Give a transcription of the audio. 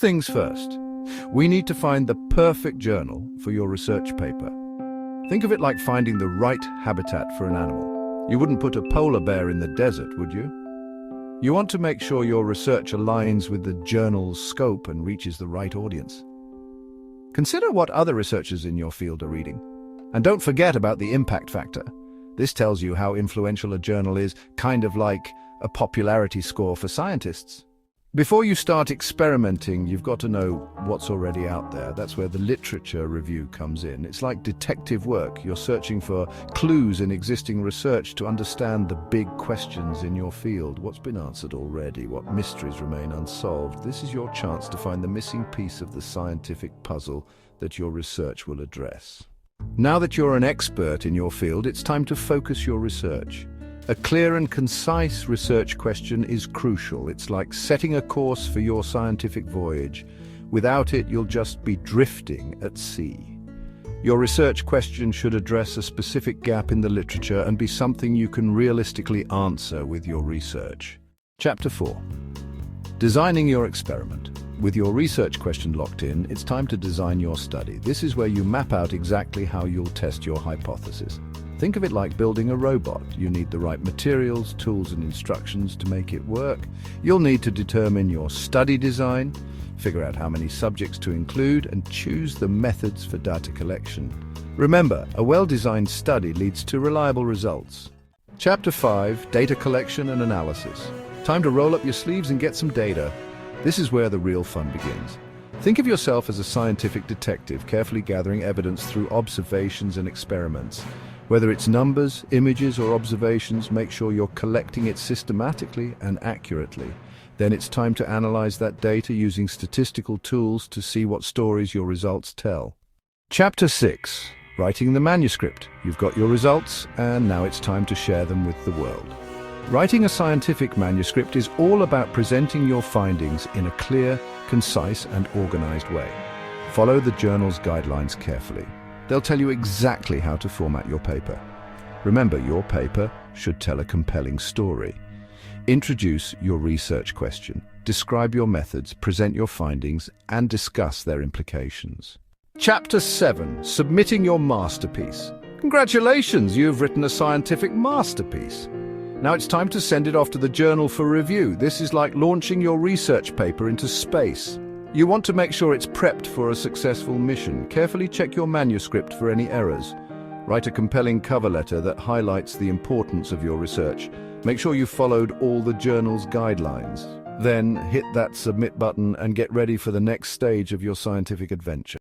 things first. We need to find the perfect journal for your research paper. Think of it like finding the right habitat for an animal. You wouldn't put a polar bear in the desert, would you? You want to make sure your research aligns with the journal's scope and reaches the right audience. Consider what other researchers in your field are reading. And don't forget about the impact factor. This tells you how influential a journal is, kind of like a popularity score for scientists. Before you start experimenting, you've got to know what's already out there. That's where the literature review comes in. It's like detective work. You're searching for clues in existing research to understand the big questions in your field. What's been answered already? What mysteries remain unsolved? This is your chance to find the missing piece of the scientific puzzle that your research will address. Now that you're an expert in your field, it's time to focus your research. A clear and concise research question is crucial. It's like setting a course for your scientific voyage. Without it, you'll just be drifting at sea. Your research question should address a specific gap in the literature and be something you can realistically answer with your research. Chapter 4. Designing your experiment. With your research question locked in, it's time to design your study. This is where you map out exactly how you'll test your hypothesis. Think of it like building a robot. You need the right materials, tools, and instructions to make it work. You'll need to determine your study design, figure out how many subjects to include, and choose the methods for data collection. Remember, a well-designed study leads to reliable results. Chapter 5, Data Collection and Analysis. Time to roll up your sleeves and get some data. This is where the real fun begins. Think of yourself as a scientific detective, carefully gathering evidence through observations and experiments. Whether it's numbers, images, or observations, make sure you're collecting it systematically and accurately. Then it's time to analyze that data using statistical tools to see what stories your results tell. Chapter 6. Writing the manuscript. You've got your results, and now it's time to share them with the world. Writing a scientific manuscript is all about presenting your findings in a clear, concise, and organized way. Follow the journal's guidelines carefully. They'll tell you exactly how to format your paper. Remember, your paper should tell a compelling story. Introduce your research question, describe your methods, present your findings, and discuss their implications. Chapter 7. Submitting your masterpiece. Congratulations, you've written a scientific masterpiece. Now it's time to send it off to the journal for review. This is like launching your research paper into space. You want to make sure it's prepped for a successful mission. Carefully check your manuscript for any errors. Write a compelling cover letter that highlights the importance of your research. Make sure you followed all the journal's guidelines. Then hit that submit button and get ready for the next stage of your scientific adventure.